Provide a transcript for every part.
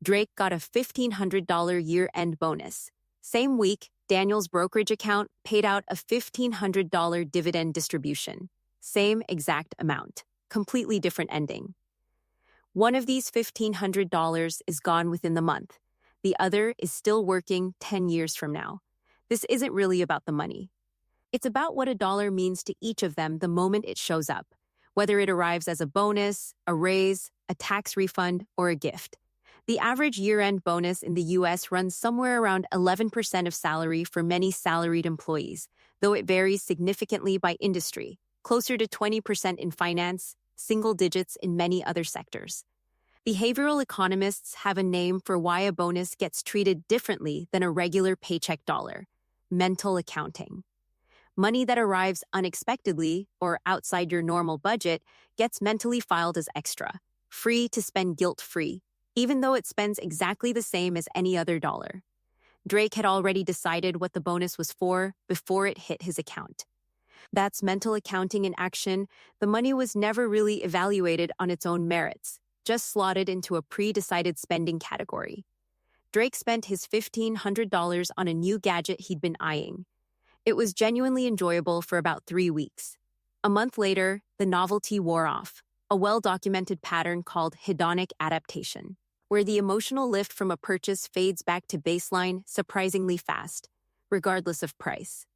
Drake got a $1,500 year-end bonus. Same week, Daniel's brokerage account paid out a $1,500 dividend distribution. Same exact amount. Completely different ending. One of these $1,500 is gone within the month. The other is still working 10 years from now. This isn't really about the money. It's about what a dollar means to each of them the moment it shows up, whether it arrives as a bonus, a raise, a tax refund, or a gift. The average year-end bonus in the US runs somewhere around 11% of salary for many salaried employees, though it varies significantly by industry, closer to 20% in finance, single digits in many other sectors. Behavioral economists have a name for why a bonus gets treated differently than a regular paycheck dollar: mental accounting. Money that arrives unexpectedly or outside your normal budget gets mentally filed as extra, free to spend guilt-free, even though it spends exactly the same as any other dollar. Drake had already decided what the bonus was for before it hit his account. That's mental accounting in action. The money was never really evaluated on its own merits, just slotted into a pre-decided spending category. Drake spent his $1,500 on a new gadget he'd been eyeing. It was genuinely enjoyable for about 3 weeks. A month later, the novelty wore off, a well-documented pattern called hedonic adaptation, where the emotional lift from a purchase fades back to baseline surprisingly fast, regardless of price.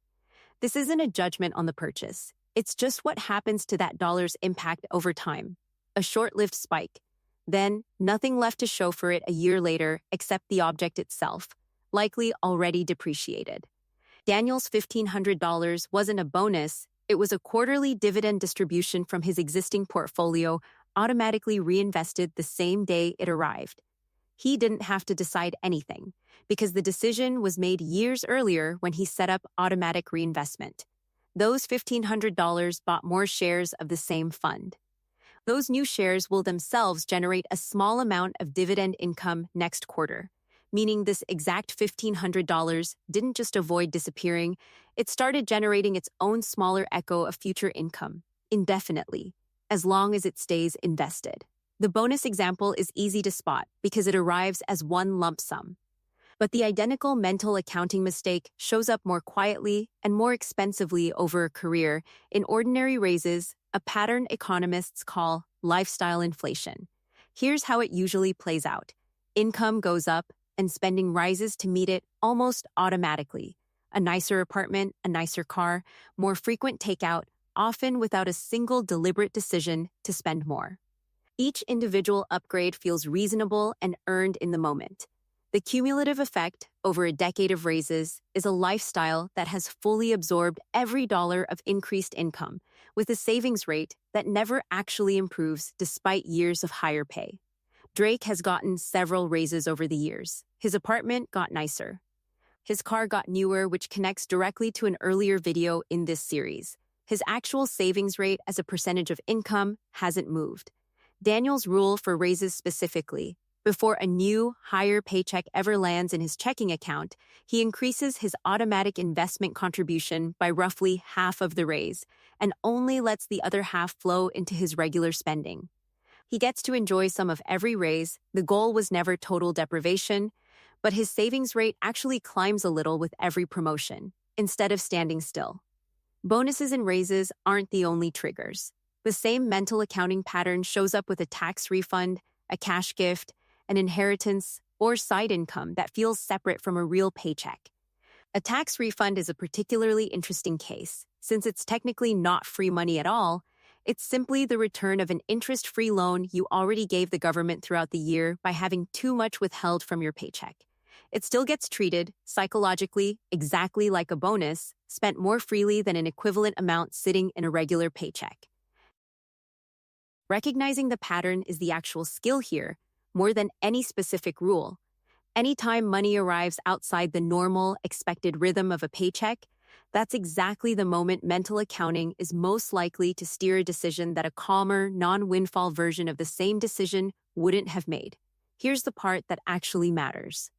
This isn't a judgment on the purchase. It's just what happens to that dollar's impact over time. A short-lived spike. Then, nothing left to show for it a year later except the object itself, likely already depreciated. Daniel's $1,500 wasn't a bonus, it was a quarterly dividend distribution from his existing portfolio, automatically reinvested the same day it arrived. He didn't have to decide anything, because the decision was made years earlier when he set up automatic reinvestment. Those $1,500 bought more shares of the same fund. Those new shares will themselves generate a small amount of dividend income next quarter, meaning this exact $1,500 didn't just avoid disappearing, it started generating its own smaller echo of future income, indefinitely, as long as it stays invested. The bonus example is easy to spot because it arrives as one lump sum. But the identical mental accounting mistake shows up more quietly and more expensively over a career in ordinary raises, a pattern economists call lifestyle inflation. Here's how it usually plays out. Income goes up, and spending rises to meet it almost automatically. A nicer apartment, a nicer car, more frequent takeout, often without a single deliberate decision to spend more. Each individual upgrade feels reasonable and earned in the moment. The cumulative effect, over a decade of raises, is a lifestyle that has fully absorbed every dollar of increased income, with a savings rate that never actually improves despite years of higher pay. Drake has gotten several raises over the years. His apartment got nicer. His car got newer, which connects directly to an earlier video in this series. His actual savings rate as a percentage of income hasn't moved. Daniel's rule for raises specifically: before a new, higher paycheck ever lands in his checking account, he increases his automatic investment contribution by roughly half of the raise and only lets the other half flow into his regular spending. He gets to enjoy some of every raise. The goal was never total deprivation, but his savings rate actually climbs a little with every promotion, instead of standing still. Bonuses and raises aren't the only triggers. The same mental accounting pattern shows up with a tax refund, a cash gift, an inheritance, or side income that feels separate from a real paycheck. A tax refund is a particularly interesting case, since it's technically not free money at all. It's simply the return of an interest-free loan you already gave the government throughout the year by having too much withheld from your paycheck. It still gets treated, psychologically, exactly like a bonus, spent more freely than an equivalent amount sitting in a regular paycheck. Recognizing the pattern is the actual skill here, more than any specific rule. Anytime money arrives outside the normal, expected rhythm of a paycheck, that's exactly the moment mental accounting is most likely to steer a decision that a calmer, non-windfall version of the same decision wouldn't have made. Here's the part that actually matters.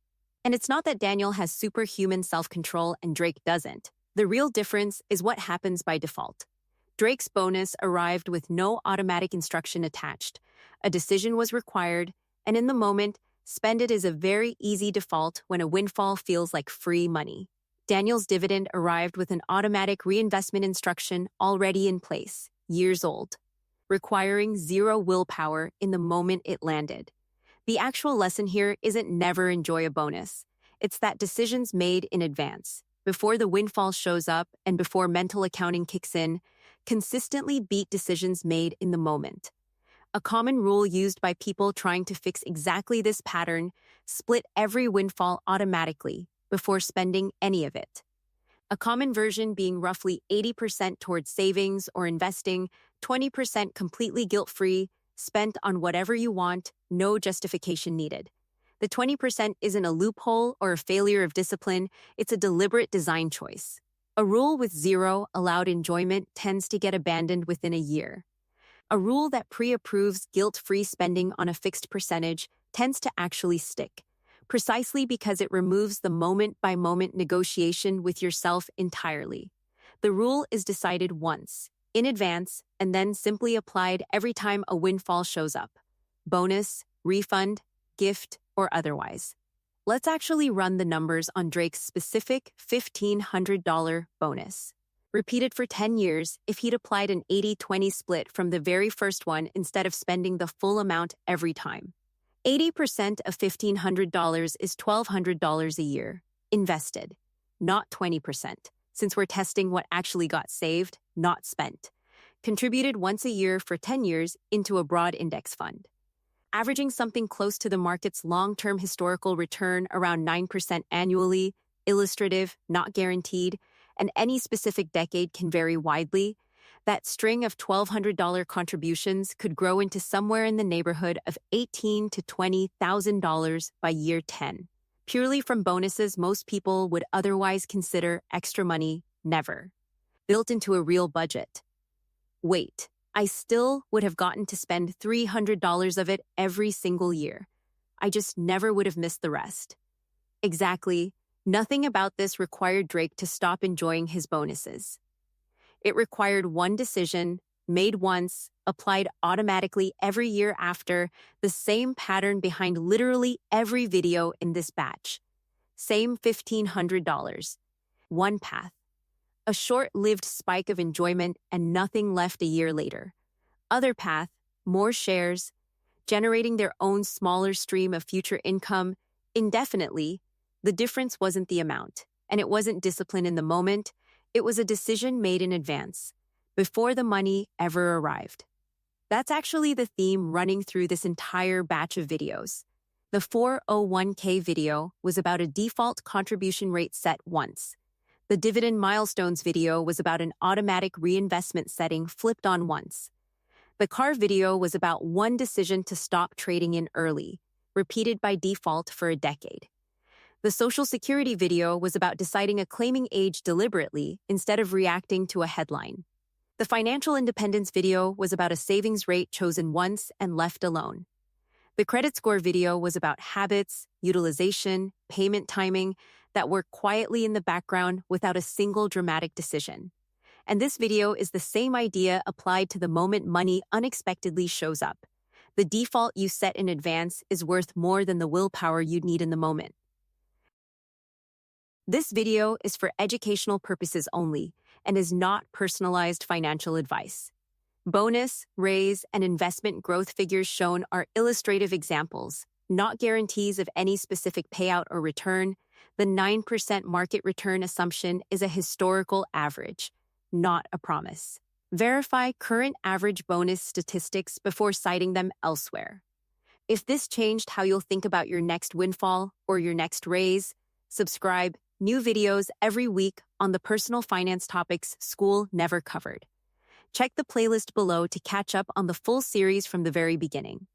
And it's not that Daniel has superhuman self-control and Drake doesn't. The real difference is what happens by default. Drake's bonus arrived with no automatic instruction attached. A decision was required, and in the moment, Spend it is a very easy default when a windfall feels like free money. Daniel's dividend arrived with an automatic reinvestment instruction already in place, years old, requiring zero willpower in the moment it landed. The actual lesson here isn't never enjoy a bonus. It's that decisions made in advance, before the windfall shows up and before mental accounting kicks in, consistently beat decisions made in the moment. A common rule used by people trying to fix exactly this pattern: split every windfall automatically before spending any of it. A common version being roughly 80% towards savings or investing, 20% completely guilt-free, spent on whatever you want, no justification needed. The 20% isn't a loophole or a failure of discipline, it's a deliberate design choice. A rule with zero allowed enjoyment tends to get abandoned within a year. A rule that pre-approves guilt-free spending on a fixed percentage tends to actually stick, precisely because it removes the moment-by-moment negotiation with yourself entirely. The rule is decided once, in advance, and then simply applied every time a windfall shows up. Bonus, refund, gift, or otherwise. Let's actually run the numbers on Drake's specific $1,500 bonus. Repeated for 10 years, if he'd applied an 80-20 split from the very first one instead of spending the full amount every time. 80% of $1,500 is $1,200 a year, invested, not 20%, since we're testing what actually got saved, not spent. Contributed once a year for 10 years into a broad index fund. Averaging something close to the market's long-term historical return around 9% annually, illustrative, not guaranteed, and any specific decade can vary widely, that string of $1,200 contributions could grow into somewhere in the neighborhood of $18,000 to $20,000 by year 10. Purely from bonuses most people would otherwise consider extra money, never. Built into a real budget. Wait, I still would have gotten to spend $300 of it every single year. I just never would have missed the rest. Exactly. Nothing about this required Drake to stop enjoying his bonuses. It required one decision, made once, applied automatically every year after, the same pattern behind literally every video in this batch. Same $1,500. One path. A short-lived spike of enjoyment and nothing left a year later. Other path, more shares, generating their own smaller stream of future income, indefinitely. The difference wasn't the amount, and it wasn't discipline in the moment. It was a decision made in advance, before the money ever arrived. That's actually the theme running through this entire batch of videos. The 401k video was about a default contribution rate set once. The Dividend milestones video was about an automatic reinvestment setting flipped on once. The car video was about one decision to stop trading in early, repeated by default for a decade. The Social Security video was about deciding a claiming age deliberately instead of reacting to a headline. The financial independence video was about a savings rate chosen once and left alone. The credit score video was about habits, utilization, payment timing that work quietly in the background without a single dramatic decision. And this video is the same idea applied to the moment money unexpectedly shows up. The default you set in advance is worth more than the willpower you'd need in the moment. This video is for educational purposes only and is not personalized financial advice. Bonus, raise, and investment growth figures shown are illustrative examples, not guarantees of any specific payout or return. The 9% market return assumption is a historical average, not a promise. Verify current average bonus statistics before citing them elsewhere. If this changed how you'll think about your next windfall or your next raise, subscribe. New videos every week on the personal finance topics school never covered. Check the playlist below to catch up on the full series from the very beginning.